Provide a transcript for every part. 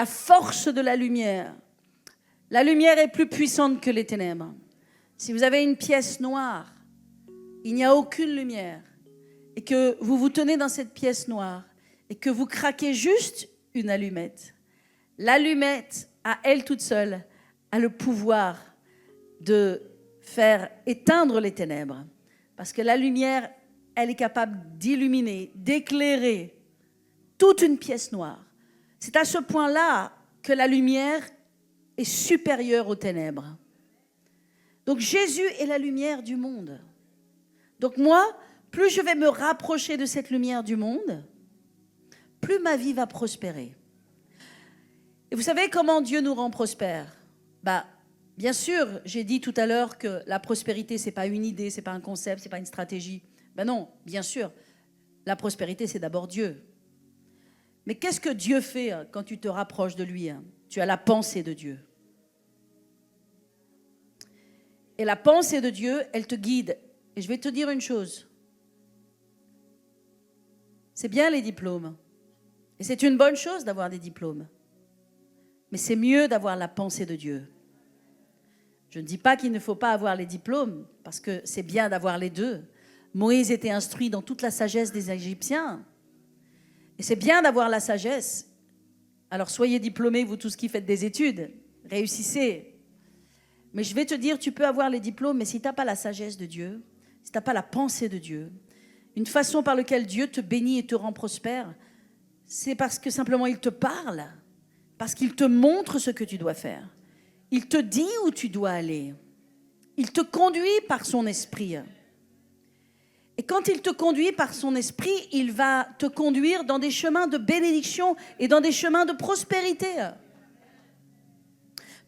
la force de la lumière. La lumière est plus puissante que les ténèbres. Si vous avez une pièce noire, il n'y a aucune lumière, et que vous vous tenez dans cette pièce noire, et que vous craquez juste une allumette, l'allumette, à elle toute seule, a le pouvoir de faire éteindre les ténèbres. Parce que la lumière, elle est capable d'illuminer, d'éclairer toute une pièce noire. C'est à ce point-là que la lumière est supérieure aux ténèbres. Donc Jésus est la lumière du monde. Donc moi, plus je vais me rapprocher de cette lumière du monde, plus ma vie va prospérer. Et vous savez comment Dieu nous rend prospères? Bien sûr, j'ai dit tout à l'heure que la prospérité, ce n'est pas une idée, ce n'est pas un concept, ce n'est pas une stratégie. Non, bien sûr, la prospérité, c'est d'abord Dieu. Mais qu'est-ce que Dieu fait quand tu te rapproches de lui? Tu as la pensée de Dieu. Et la pensée de Dieu, elle te guide. Et je vais te dire une chose. C'est bien les diplômes. Et c'est une bonne chose d'avoir des diplômes. Mais c'est mieux d'avoir la pensée de Dieu. Je ne dis pas qu'il ne faut pas avoir les diplômes, parce que c'est bien d'avoir les deux. Moïse était instruit dans toute la sagesse des Égyptiens. Et c'est bien d'avoir la sagesse. Alors soyez diplômés, vous tous qui faites des études. Réussissez. Mais je vais te dire, tu peux avoir les diplômes, mais si tu n'as pas la sagesse de Dieu, si tu n'as pas la pensée de Dieu, une façon par laquelle Dieu te bénit et te rend prospère, c'est parce que simplement il te parle, parce qu'il te montre ce que tu dois faire. Il te dit où tu dois aller. Il te conduit par son esprit. Et quand il te conduit par son esprit, il va te conduire dans des chemins de bénédiction et dans des chemins de prospérité.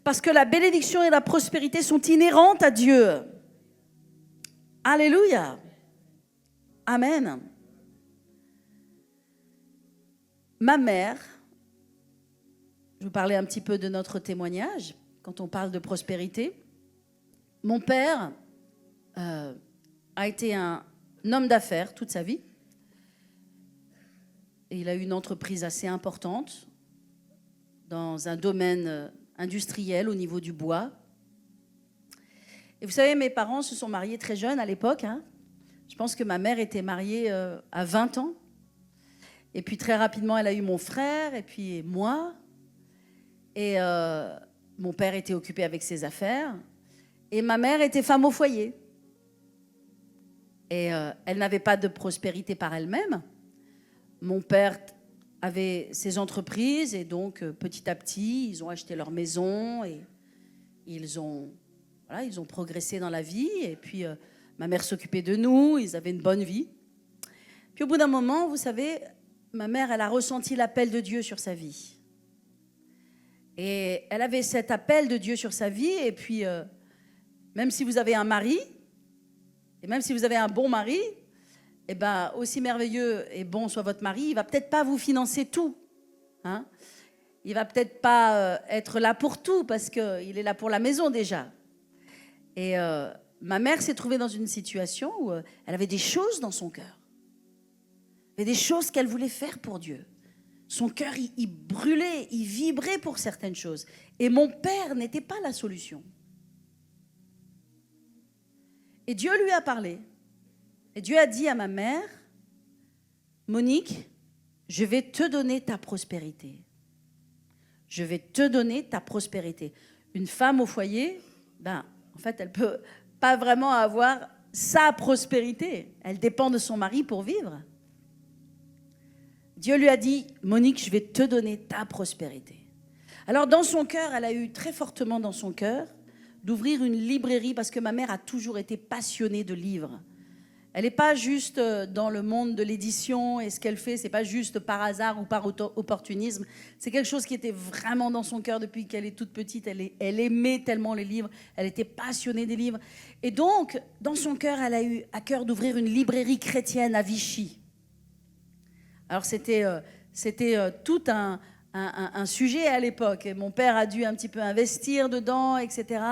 Parce que la bénédiction et la prospérité sont inhérentes à Dieu. Alléluia. Amen. Ma mère, je vous parlais un petit peu de notre témoignage, quand on parle de prospérité. Mon père a été un homme d'affaires toute sa vie. Et il a eu une entreprise assez importante dans un domaine industriel au niveau du bois. Et vous savez, mes parents se sont mariés très jeunes à l'époque. Je pense que ma mère était mariée à 20 ans. Et puis très rapidement, elle a eu mon frère et puis moi. Et mon père était occupé avec ses affaires. Et ma mère était femme au foyer. Et elle n'avait pas de prospérité par elle-même. Mon père avait ses entreprises et donc petit à petit, ils ont acheté leur maison et ils ont progressé dans la vie. Et puis ma mère s'occupait de nous, ils avaient une bonne vie. Puis au bout d'un moment, vous savez, ma mère, elle a ressenti l'appel de Dieu sur sa vie. Et elle avait cet appel de Dieu sur sa vie. Et puis, même si vous avez un mari, et même si vous avez un bon mari, eh ben, aussi merveilleux et bon soit votre mari, il ne va peut-être pas vous financer tout. Il ne va peut-être pas être là pour tout, parce qu'il est là pour la maison déjà. Et ma mère s'est trouvée dans une situation où elle avait des choses dans son cœur. Il y avait des choses qu'elle voulait faire pour Dieu. Son cœur, il brûlait, il vibrait pour certaines choses. Et mon père n'était pas la solution. Et Dieu lui a parlé. Et Dieu a dit à ma mère, Monique, je vais te donner ta prospérité. Je vais te donner ta prospérité. Une femme au foyer, en fait, elle ne peut pas vraiment avoir sa prospérité. Elle dépend de son mari pour vivre. Dieu lui a dit, Monique, je vais te donner ta prospérité. Alors dans son cœur, elle a eu très fortement dans son cœur d'ouvrir une librairie, parce que ma mère a toujours été passionnée de livres. Elle n'est pas juste dans le monde de l'édition, et ce qu'elle fait, ce n'est pas juste par hasard ou par opportunisme. C'est quelque chose qui était vraiment dans son cœur depuis qu'elle est toute petite. Elle aimait tellement les livres, elle était passionnée des livres. Et donc, dans son cœur, elle a eu à cœur d'ouvrir une librairie chrétienne à Vichy. Alors c'était tout un sujet à l'époque. Et mon père a dû un petit peu investir dedans, etc.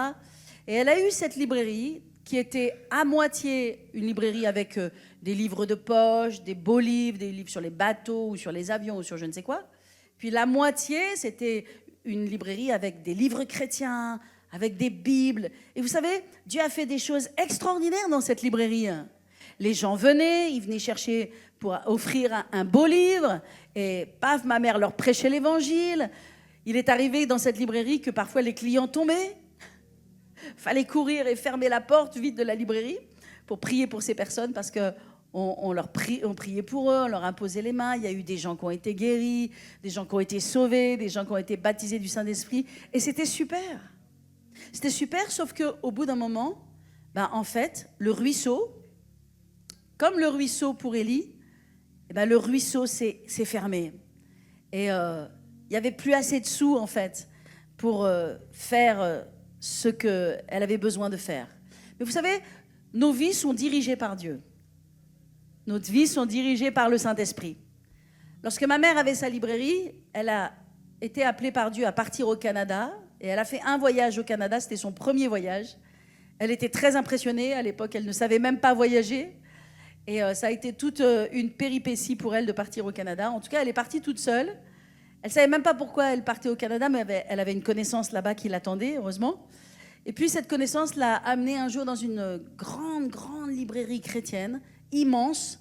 Et elle a eu cette librairie qui était à moitié une librairie avec des livres de poche, des beaux livres, des livres sur les bateaux ou sur les avions ou sur je ne sais quoi. Puis la moitié, c'était une librairie avec des livres chrétiens, avec des Bibles. Et vous savez, Dieu a fait des choses extraordinaires dans cette librairie. Les gens venaient, ils venaient chercher pour offrir un beau livre. Et paf, ma mère leur prêchait l'évangile. Il est arrivé dans cette librairie que parfois les clients tombaient. Fallait courir et fermer la porte vite de la librairie pour prier pour ces personnes parce on priait pour eux, on leur imposait les mains. Il y a eu des gens qui ont été guéris, des gens qui ont été sauvés, des gens qui ont été baptisés du Saint-Esprit. Et c'était super. C'était super, sauf qu'au bout d'un moment, en fait, le ruisseau, comme le ruisseau pour Élie, le ruisseau s'est fermé. Et il n'y avait plus assez de sous, en fait, pour faire ce qu'elle avait besoin de faire. Mais vous savez, nos vies sont dirigées par Dieu. Nos vies sont dirigées par le Saint-Esprit. Lorsque ma mère avait sa librairie, elle a été appelée par Dieu à partir au Canada. Et elle a fait un voyage au Canada, c'était son premier voyage. Elle était très impressionnée. À l'époque, elle ne savait même pas voyager. Et ça a été toute une péripétie pour elle de partir au Canada. En tout cas, elle est partie toute seule. Elle ne savait même pas pourquoi elle partait au Canada, mais elle avait une connaissance là-bas qui l'attendait, heureusement. Et puis, cette connaissance l'a amenée un jour dans une grande librairie chrétienne, immense.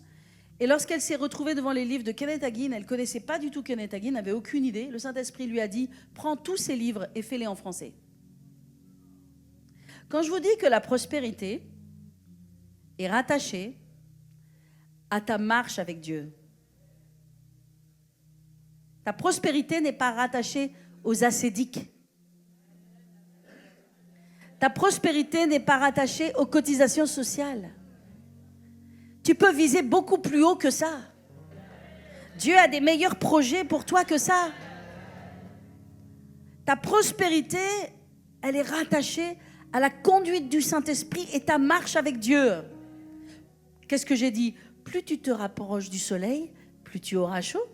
Et lorsqu'elle s'est retrouvée devant les livres de Kenneth Hagin, elle ne connaissait pas du tout Kenneth Hagin, n'avait aucune idée. Le Saint-Esprit lui a dit « Prends tous ces livres et fais-les en français ». Quand je vous dis que la prospérité est rattachée à ta marche avec Dieu, ta prospérité n'est pas rattachée aux ascédiques. Ta prospérité n'est pas rattachée aux cotisations sociales. Tu peux viser beaucoup plus haut que ça. Dieu a des meilleurs projets pour toi que ça. Ta prospérité, elle est rattachée à la conduite du Saint-Esprit et ta marche avec Dieu. Qu'est-ce que j'ai dit? Plus tu te rapproches du soleil, plus tu auras chaud.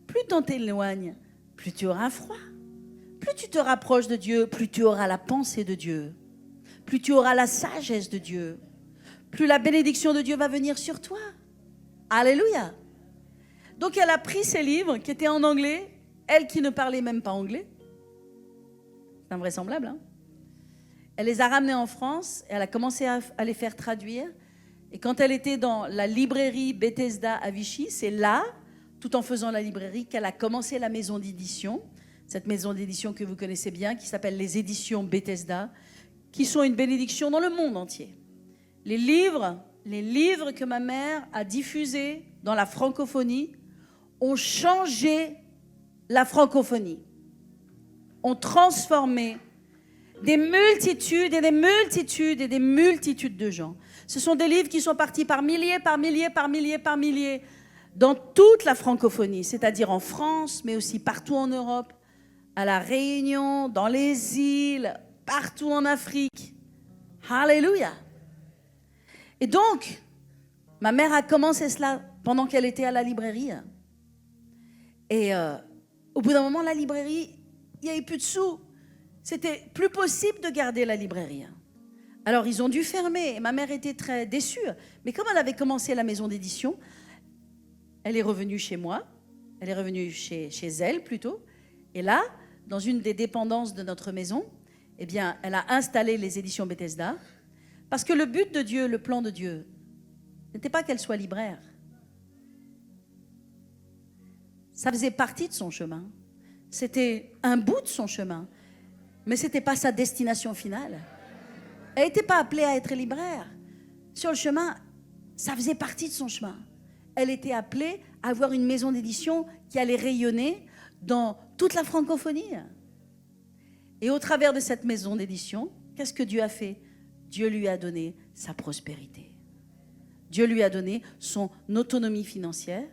Plus tu t'éloignes, plus tu auras froid. Plus tu te rapproches de Dieu, plus tu auras la pensée de Dieu. Plus tu auras la sagesse de Dieu. Plus la bénédiction de Dieu va venir sur toi. Alléluia. Donc elle a pris ces livres qui étaient en anglais, elle qui ne parlait même pas anglais. C'est invraisemblable, hein? Elle les a ramenés en France, et elle a commencé à les faire traduire. Et quand elle était dans la librairie Bethesda à Vichy, c'est là, tout en faisant la librairie, qu'elle a commencé la maison d'édition. Cette maison d'édition que vous connaissez bien, qui s'appelle les éditions Bethesda, qui sont une bénédiction dans le monde entier. Les livres que ma mère a diffusés dans la francophonie ont changé la francophonie, ont transformé des multitudes et des multitudes et des multitudes de gens. Ce sont des livres qui sont partis par milliers, par milliers, par milliers, par milliers dans toute la francophonie, c'est-à-dire en France, mais aussi partout en Europe, à La Réunion, dans les îles, partout en Afrique. Alléluia. Et donc, ma mère a commencé cela pendant qu'elle était à la librairie. Et au bout d'un moment, la librairie, il n'y avait plus de sous. C'était plus possible de garder la librairie. Alors, ils ont dû fermer. Et ma mère était très déçue. Mais comme elle avait commencé la maison d'édition, elle est revenue chez moi. Elle est revenue chez elle, plutôt. Et là, dans une des dépendances de notre maison, eh bien, elle a installé les éditions Bethesda. Parce que le but de Dieu, le plan de Dieu, n'était pas qu'elle soit libraire. Ça faisait partie de son chemin. C'était un bout de son chemin. Mais ce n'était pas sa destination finale. Elle n'était pas appelée à être libraire. Sur le chemin, ça faisait partie de son chemin. Elle était appelée à avoir une maison d'édition qui allait rayonner dans toute la francophonie. Et au travers de cette maison d'édition, qu'est-ce que Dieu a fait? Dieu lui a donné sa prospérité. Dieu lui a donné son autonomie financière,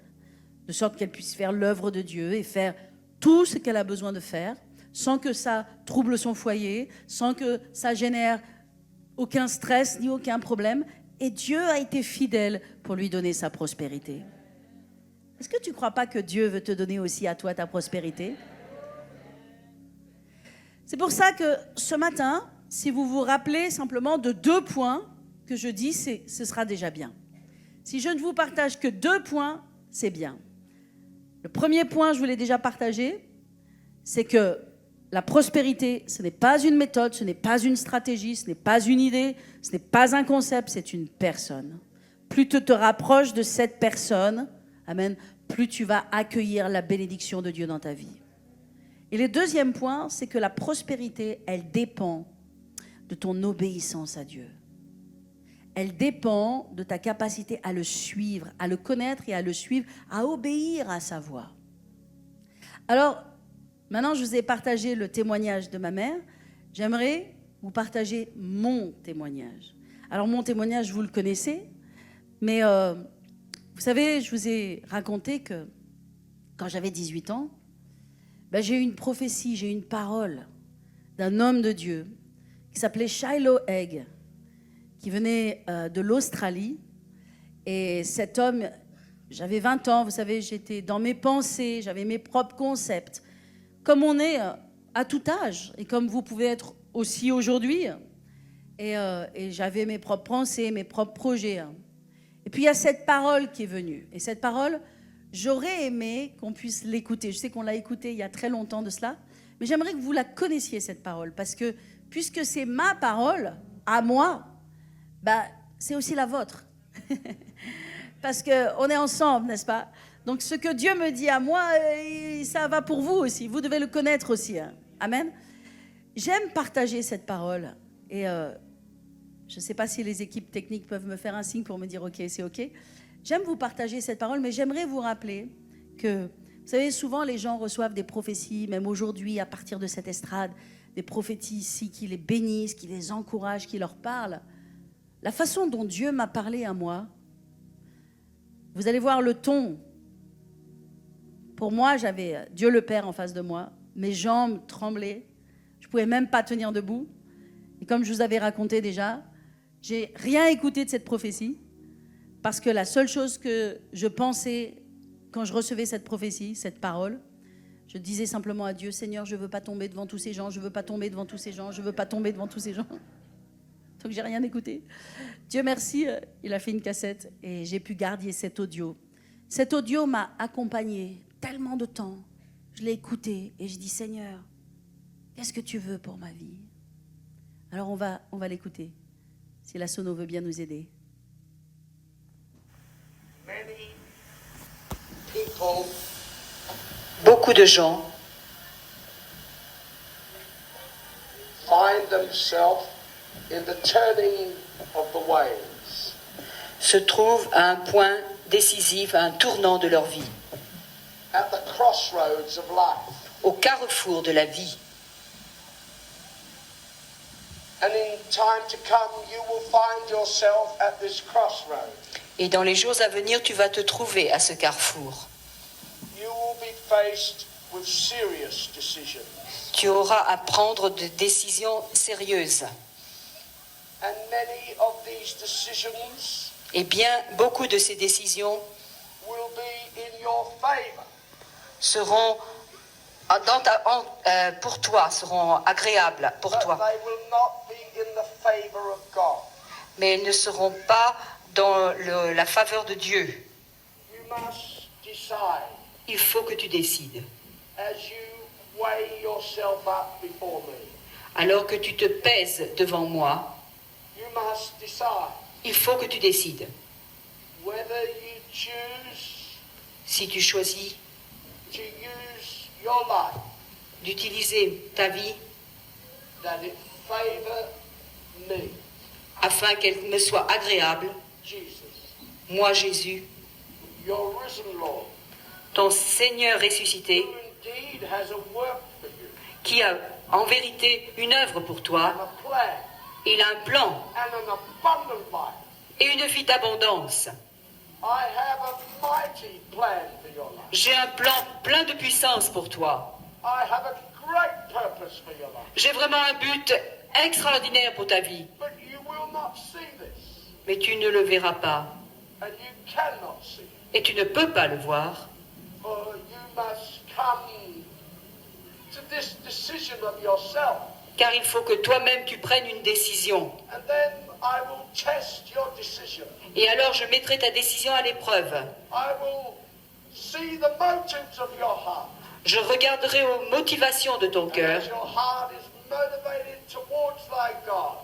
de sorte qu'elle puisse faire l'œuvre de Dieu et faire tout ce qu'elle a besoin de faire, sans que ça trouble son foyer, sans que ça génère aucun stress ni aucun problème. Et Dieu a été fidèle pour lui donner sa prospérité. Est-ce que tu ne crois pas que Dieu veut te donner aussi à toi ta prospérité? C'est pour ça que ce matin, si vous vous rappelez simplement de 2 points que je dis, ce sera déjà bien. Si je ne vous partage que 2 points, c'est bien. Le premier point, je vous l'ai déjà partagé, c'est que la prospérité, ce n'est pas une méthode, ce n'est pas une stratégie, ce n'est pas une idée, ce n'est pas un concept, c'est une personne. Plus tu te rapproches de cette personne, amen, plus tu vas accueillir la bénédiction de Dieu dans ta vie. Et le deuxième point, c'est que la prospérité, elle dépend de ton obéissance à Dieu. Elle dépend de ta capacité à le suivre, à le connaître et à le suivre, à obéir à sa voix. Alors, maintenant, je vous ai partagé le témoignage de ma mère. J'aimerais vous partager mon témoignage. Alors, mon témoignage, vous le connaissez, mais vous savez, je vous ai raconté que quand j'avais 18 ans, j'ai eu une prophétie, j'ai eu une parole d'un homme de Dieu qui s'appelait Shiloh Egg, qui venait de l'Australie. Et cet homme, j'avais 20 ans, vous savez, j'étais dans mes pensées, j'avais mes propres concepts, comme on est à tout âge, et comme vous pouvez être aussi aujourd'hui. Et j'avais mes propres pensées, mes propres projets. Et puis il y a cette parole qui est venue. Et cette parole, j'aurais aimé qu'on puisse l'écouter. Je sais qu'on l'a écoutée il y a très longtemps de cela, mais j'aimerais que vous la connaissiez, cette parole, parce que puisque c'est ma parole, à moi, c'est aussi la vôtre. Parce qu'on est ensemble, n'est-ce pas? Donc ce que Dieu me dit à moi, ça va pour vous aussi. Vous devez le connaître aussi. Hein. Amen. J'aime partager cette parole. Et je ne sais pas si les équipes techniques peuvent me faire un signe pour me dire « Ok, c'est ok ». J'aime vous partager cette parole, mais j'aimerais vous rappeler que, vous savez, souvent les gens reçoivent des prophéties, même aujourd'hui, à partir de cette estrade, des prophéties ici qui les bénissent, qui les encouragent, qui leur parlent. La façon dont Dieu m'a parlé à moi, vous allez voir le ton. Pour moi, j'avais Dieu le Père en face de moi. Mes jambes tremblaient. Je ne pouvais même pas tenir debout. Et comme je vous avais raconté déjà, j'ai rien écouté de cette prophétie parce que la seule chose que je pensais quand je recevais cette prophétie, cette parole, je disais simplement à Dieu, Seigneur, je ne veux pas tomber devant tous ces gens, je ne veux pas tomber devant tous ces gens, je ne veux pas tomber devant tous ces gens. Donc j'ai rien écouté. Dieu merci, il a fait une cassette et j'ai pu garder cet audio. Cet audio m'a accompagné tellement de temps. Je l'ai écouté et je dis Seigneur, qu'est-ce que tu veux pour ma vie? Alors on va l'écouter. Si la sono veut bien nous aider. Beaucoup de gens find themselves in the turning of the waves. se trouvent à un point décisif, à un tournant de leur vie, At the crossroads of life. au carrefour de la vie. And in time to come, you will find yourself at this crossroad. Et dans les jours à venir, tu vas te trouver à ce carrefour. You will be faced with serious decisions. Tu auras à prendre des décisions sérieuses. And many of these decisions Et bien, beaucoup de ces décisions will be in your favor. seront pour toi, seront agréables pour But toi. they will not be in the favor of God. Mais elles ne seront pas dans la faveur de Dieu. You must decide Il faut que tu décides. as you weigh yourself up before me. Alors que tu te pèses devant moi, You must decide il faut que tu décides. whether you choose Si tu choisis to use your life d'utiliser ta vie that it favor me, afin qu'elle me soit agréable, Jesus, moi Jésus, your risen Lord, ton Seigneur ressuscité, who indeed has a work for you, qui a en vérité une œuvre pour and toi. a plan, Il a un plan and an abundant life. et une vie d'abondance. I have a mighty plan for your life. J'ai un plan plein de puissance pour toi. I have a great purpose for your life. J'ai vraiment un but extraordinaire pour ta vie. But you will not see this, Mais tu ne le verras pas. and you cannot see it, Et tu ne peux pas le voir. for you must come to this decision of yourself. Car il faut que toi-même tu prennes une décision. And then I will test your decision. Et alors je mettrai ta décision à l'épreuve. I will see the motives of your heart. Je regarderai aux motivations de ton And cœur. as your heart is motivated towards thy God,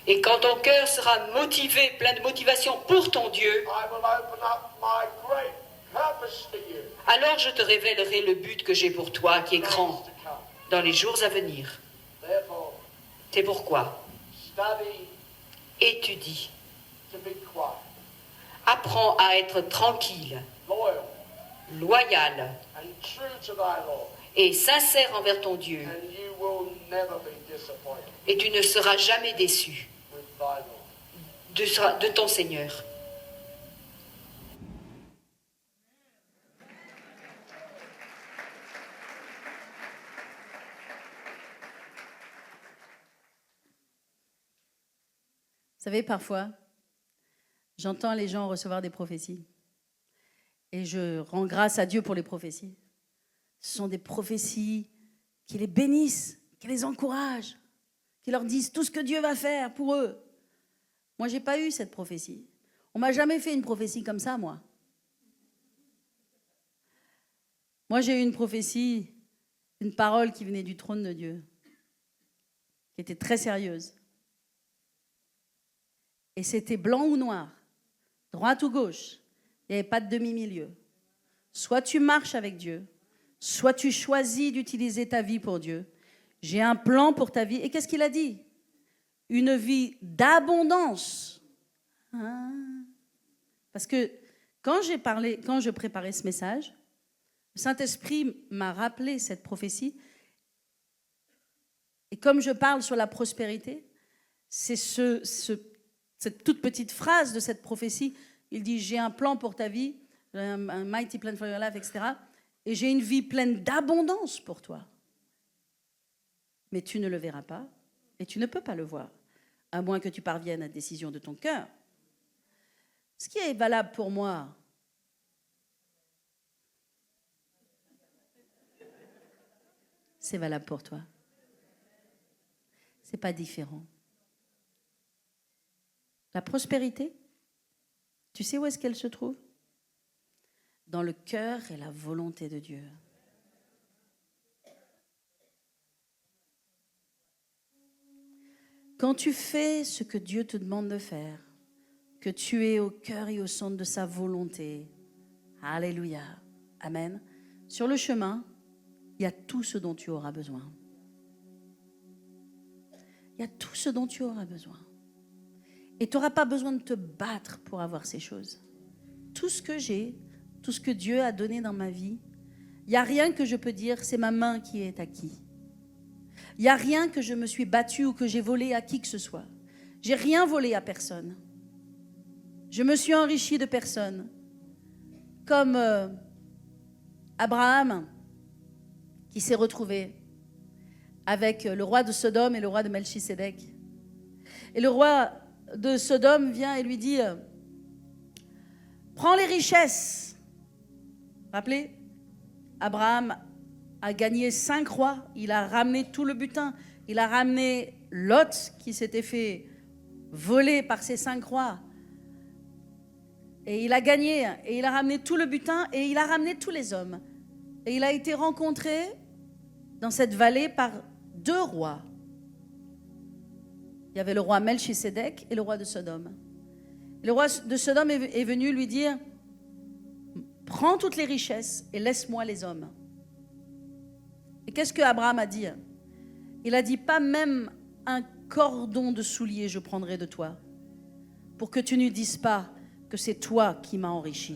Et quand ton cœur sera motivé, plein de motivation pour ton Dieu, I will open up my great purpose for you. alors je te révélerai le but que j'ai pour toi, qui est grand, Days to come. dans les jours à venir. Therefore, C'est pourquoi, study étudie, to be quiet, apprends à être tranquille, loyal, loyal and true to thy Lord, et sincère envers ton Dieu, and you will never be disappointed et tu ne seras jamais déçu with thy Lord. de ton Seigneur. Vous savez, parfois, j'entends les gens recevoir des prophéties. Et je rends grâce à Dieu pour les prophéties. Ce sont des prophéties qui les bénissent, qui les encouragent, qui leur disent tout ce que Dieu va faire pour eux. Moi, je n'ai pas eu cette prophétie. On ne m'a jamais fait une prophétie comme ça, moi. Moi, j'ai eu une prophétie, une parole qui venait du trône de Dieu, qui était très sérieuse. Et c'était blanc ou noir, droite ou gauche. Il n'y avait pas de demi-milieu. Soit tu marches avec Dieu, soit tu choisis d'utiliser ta vie pour Dieu. J'ai un plan pour ta vie. Et qu'est-ce qu'il a dit? Une vie d'abondance. Ah. Parce que quand je préparais ce message, le Saint-Esprit m'a rappelé cette prophétie. Et comme je parle sur la prospérité, c'est cette toute petite phrase de cette prophétie. Il dit, j'ai un plan pour ta vie, un mighty plan for your life, etc. Et j'ai une vie pleine d'abondance pour toi. Mais tu ne le verras pas et tu ne peux pas le voir, à moins que tu parviennes à la décision de ton cœur. Ce qui est valable pour moi, c'est valable pour toi. C'est pas différent. La prospérité, tu sais où est-ce qu'elle se trouve? Dans le cœur et la volonté de Dieu. Quand tu fais ce que Dieu te demande de faire, que tu es au cœur et au centre de sa volonté, alléluia, amen, sur le chemin, il y a tout ce dont tu auras besoin. Il y a tout ce dont tu auras besoin. Et tu n'auras pas besoin de te battre pour avoir ces choses. Tout ce que j'ai, tout ce que Dieu a donné dans ma vie, il n'y a rien que je peux dire, c'est ma main qui est acquis. Il n'y a rien que je me suis battue ou que j'ai volé à qui que ce soit. J'ai rien volé à personne. Je me suis enrichie de personne. Comme Abraham, qui s'est retrouvé avec le roi de Sodome et le roi de Melchisédek. Et le roi de Sodome vient et lui dit, prends les richesses. Rappelez, Abraham a gagné 5 rois, il a ramené tout le butin, il a ramené Lot qui s'était fait voler par ses 5 rois. Et il a gagné, et il a ramené tout le butin, et il a ramené tous les hommes. Et il a été rencontré dans cette vallée par 2 rois. Il y avait le roi Melchisédek et le roi de Sodome. Et le roi de Sodome est venu lui dire, prends toutes les richesses et laisse-moi les hommes. Et qu'est-ce que Abraham a dit? Il a dit, pas même un cordon de soulier je prendrai de toi, pour que tu ne dises pas que c'est toi qui m'as enrichi.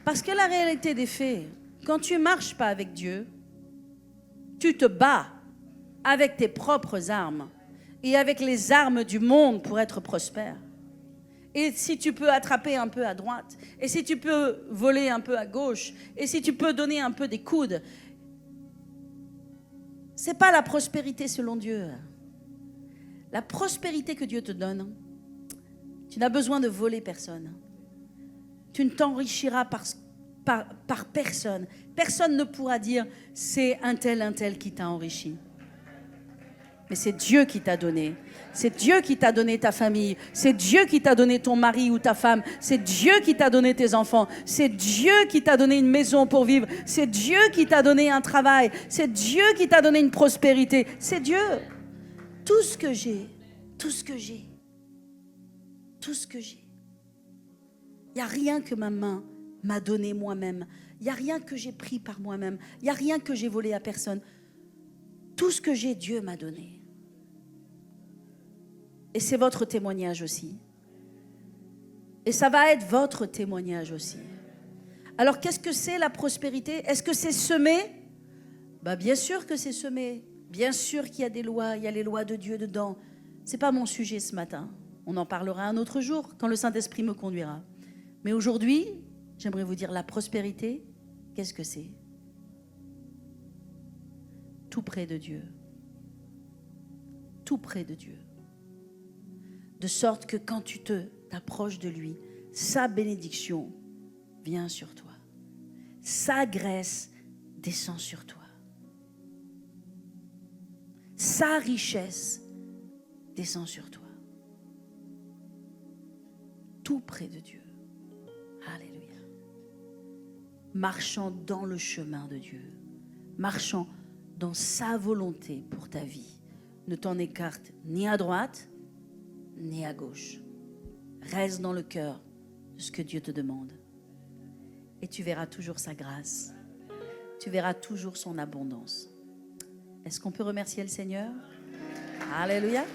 Parce que la réalité des faits, quand tu ne marches pas avec Dieu, tu te bats avec tes propres armes et avec les armes du monde pour être prospère. Et si tu peux attraper un peu à droite, et si tu peux voler un peu à gauche, et si tu peux donner un peu des coudes, ce n'est pas la prospérité selon Dieu. La prospérité que Dieu te donne, tu n'as besoin de voler personne. Tu ne t'enrichiras par personne. Personne ne pourra dire, c'est un tel qui t'a enrichi. mais c'est Dieu qui t'a donné. C'est Dieu qui t'a donné ta famille. C'est Dieu qui t'a donné ton mari ou ta femme. C'est Dieu qui t'a donné tes enfants. C'est Dieu qui t'a donné une maison pour vivre. C'est Dieu qui t'a donné un travail. C'est Dieu qui t'a donné une prospérité. C'est Dieu. Tout ce que j'ai, tout ce que j'ai, tout ce que j'ai. Il n'y a rien que ma main m'a donné moi-même. Il n'y a rien que j'ai pris par moi-même. Il n'y a rien que j'ai volé à personne. Tout ce que j'ai, Dieu m'a donné. Et c'est votre témoignage aussi. Et ça va être votre témoignage aussi. Alors, qu'est-ce que c'est la prospérité? Est-ce que c'est semer? Bien sûr que c'est semer. Bien sûr qu'il y a des lois, il y a les lois de Dieu dedans. Ce n'est pas mon sujet ce matin. On en parlera un autre jour, quand le Saint-Esprit me conduira. Mais aujourd'hui, j'aimerais vous dire la prospérité, qu'est-ce que c'est? Tout près de Dieu. Tout près de Dieu. De sorte que quand tu t'approches de lui, sa bénédiction vient sur toi. Sa grâce descend sur toi. Sa richesse descend sur toi. Tout près de Dieu. Alléluia. Marchant dans le chemin de Dieu. Marchant dans sa volonté pour ta vie. Ne t'en écarte ni à droite, ni à gauche. Reste dans le cœur de ce que Dieu te demande. Et tu verras toujours sa grâce. Tu verras toujours son abondance. Est-ce qu'on peut remercier le Seigneur? Alléluia.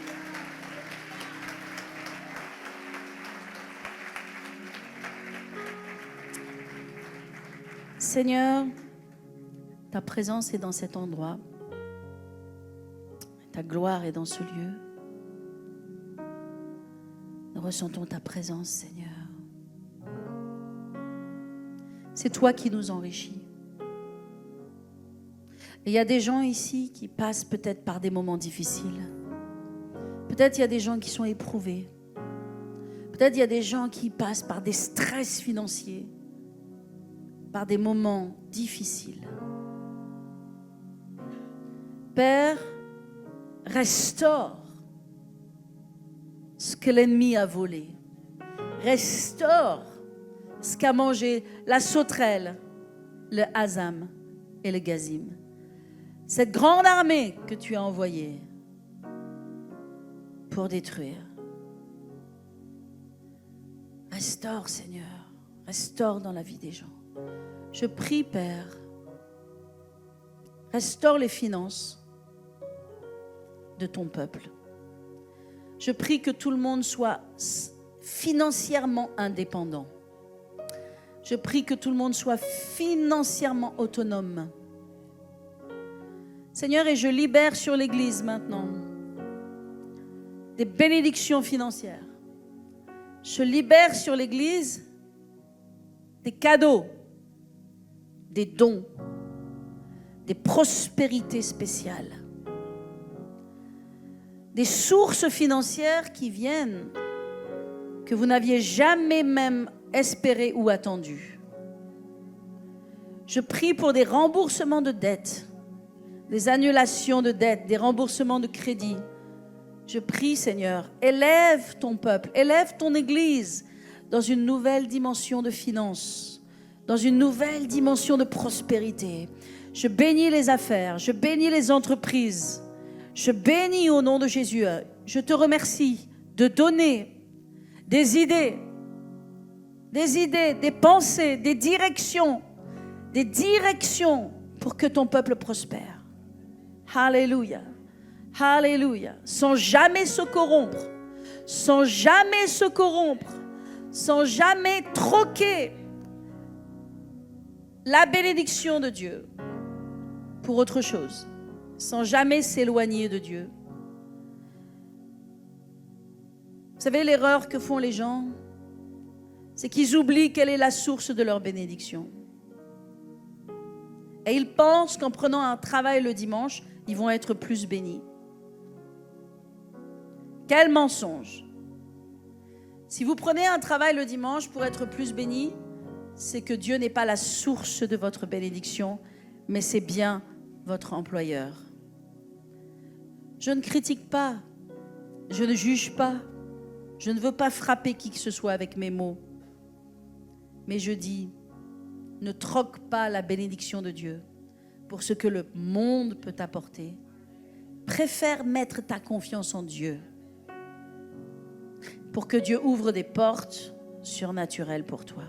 Seigneur, ta présence est dans cet endroit. Ta gloire est dans ce lieu. Nous ressentons ta présence, Seigneur. C'est toi qui nous enrichis. Et il y a des gens ici qui passent peut-être par des moments difficiles. Peut-être il y a des gens qui sont éprouvés. Peut-être il y a des gens qui passent par des stress financiers, par des moments difficiles. Père, restaure ce que l'ennemi a volé. Restaure ce qu'a mangé la sauterelle, le Hazam et le Gazim. Cette grande armée que tu as envoyée pour détruire. Restaure, Seigneur. Restaure dans la vie des gens. Je prie, Père, restaure les finances de ton peuple. Je prie que tout le monde soit financièrement indépendant. Je prie que tout le monde soit financièrement autonome. Seigneur, et je libère sur l'Église maintenant des bénédictions financières. Je libère sur l'Église des cadeaux, des dons, des prospérités spéciales, des sources financières qui viennent que vous n'aviez jamais même espéré ou attendu. Je prie pour des remboursements de dettes, des annulations de dettes, des remboursements de crédits. Je prie, Seigneur, élève ton peuple, élève ton Église dans une nouvelle dimension de finances, dans une nouvelle dimension de prospérité. Je bénis les affaires, je bénis les entreprises, je bénis au nom de Jésus. Je te remercie de donner des idées, des pensées, des directions pour que ton peuple prospère. Alléluia, alléluia. Sans jamais se corrompre, sans jamais se corrompre, sans jamais troquer la bénédiction de Dieu pour autre chose, sans jamais s'éloigner de Dieu. Vous savez, l'erreur que font les gens, c'est qu'ils oublient quelle est la source de leur bénédiction. Et ils pensent qu'en prenant un travail le dimanche, ils vont être plus bénis. Quel mensonge! Si vous prenez un travail le dimanche pour être plus béni, c'est que Dieu n'est pas la source de votre bénédiction, mais c'est bien votre employeur. Je ne critique pas, je ne juge pas, je ne veux pas frapper qui que ce soit avec mes mots. Mais je dis, ne troque pas la bénédiction de Dieu pour ce que le monde peut t'apporter. Préfère mettre ta confiance en Dieu pour que Dieu ouvre des portes surnaturelles pour toi.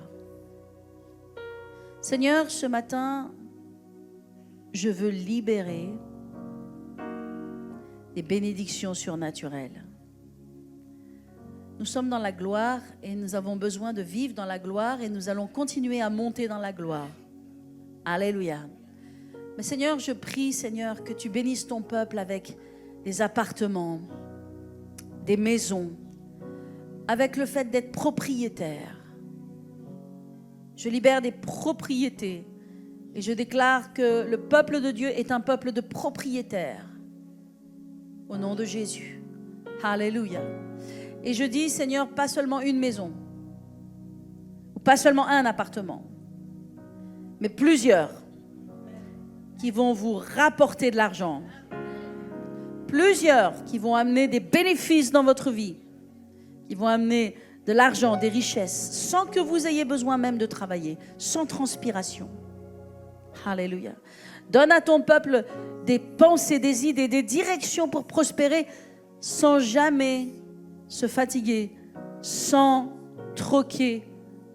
Seigneur, ce matin, je veux libérer des bénédictions surnaturelles. Nous sommes dans la gloire et nous avons besoin de vivre dans la gloire et nous allons continuer à monter dans la gloire. Alléluia. Mais Seigneur, je prie, Seigneur, que tu bénisses ton peuple avec des appartements, des maisons, avec le fait d'être propriétaire. Je libère des propriétés et je déclare que le peuple de Dieu est un peuple de propriétaires. Au nom de Jésus. Alléluia. Et je dis, Seigneur, pas seulement une maison, ou pas seulement un appartement, mais plusieurs qui vont vous rapporter de l'argent. Plusieurs qui vont amener des bénéfices dans votre vie, qui vont amener de l'argent, des richesses, sans que vous ayez besoin même de travailler, sans transpiration. Alléluia. Donne à ton peuple des pensées, des idées, des directions pour prospérer sans jamais se fatiguer, sans troquer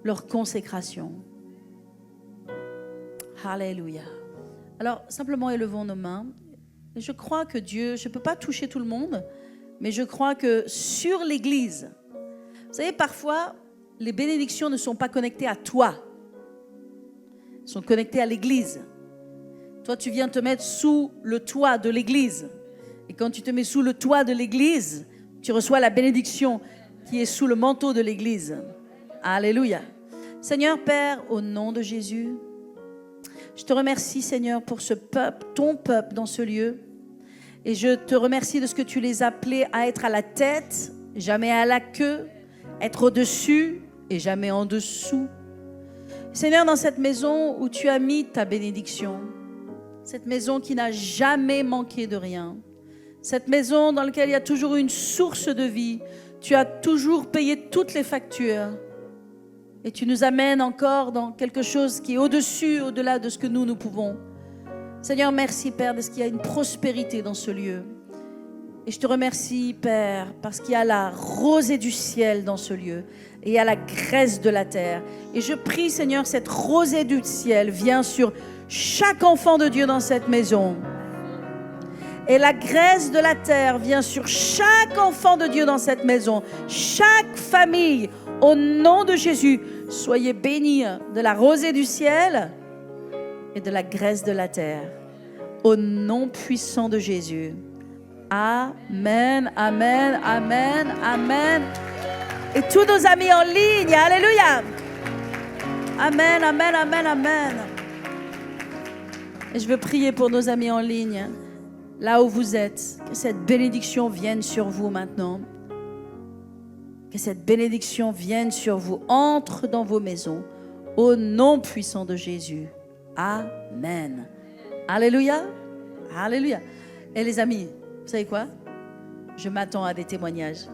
leur consécration. Alléluia. Alors, simplement élevons nos mains. Et je crois que Dieu, je ne peux pas toucher tout le monde, mais je crois que sur l'Église, vous savez, parfois, les bénédictions ne sont pas connectées à toi. Elles sont connectées à l'Église. Toi, tu viens te mettre sous le toit de l'Église. Et quand tu te mets sous le toit de l'Église, tu reçois la bénédiction qui est sous le manteau de l'Église. Alléluia. Seigneur Père, au nom de Jésus, je te remercie, Seigneur, pour ce peuple, ton peuple dans ce lieu. Et je te remercie de ce que tu les as appelés à être à la tête, jamais à la queue, être au-dessus et jamais en dessous. Seigneur, dans cette maison où tu as mis ta bénédiction, cette maison qui n'a jamais manqué de rien, cette maison dans laquelle il y a toujours une source de vie, tu as toujours payé toutes les factures et tu nous amènes encore dans quelque chose qui est au-dessus, au-delà de ce que nous pouvons. Seigneur, merci Père, parce qu'il y a une prospérité dans ce lieu. Et je te remercie Père, parce qu'il y a la rosée du ciel dans ce lieu et il y a la graisse de la terre. Et je prie Seigneur, cette rosée du ciel vient sur chaque enfant de Dieu dans cette maison. Et la graisse de la terre vient sur chaque enfant de Dieu dans cette maison. Chaque famille, au nom de Jésus, soyez bénis de la rosée du ciel et de la graisse de la terre. Au nom puissant de Jésus. Amen, amen, amen, amen. Et tous nos amis en ligne, alléluia. Amen, amen, amen, amen. Et je veux prier pour nos amis en ligne. Là où vous êtes, que cette bénédiction vienne sur vous maintenant. Que cette bénédiction vienne sur vous, entre dans vos maisons, au nom puissant de Jésus. Amen. Alléluia. Alléluia. Et les amis, vous savez quoi? Je m'attends à des témoignages.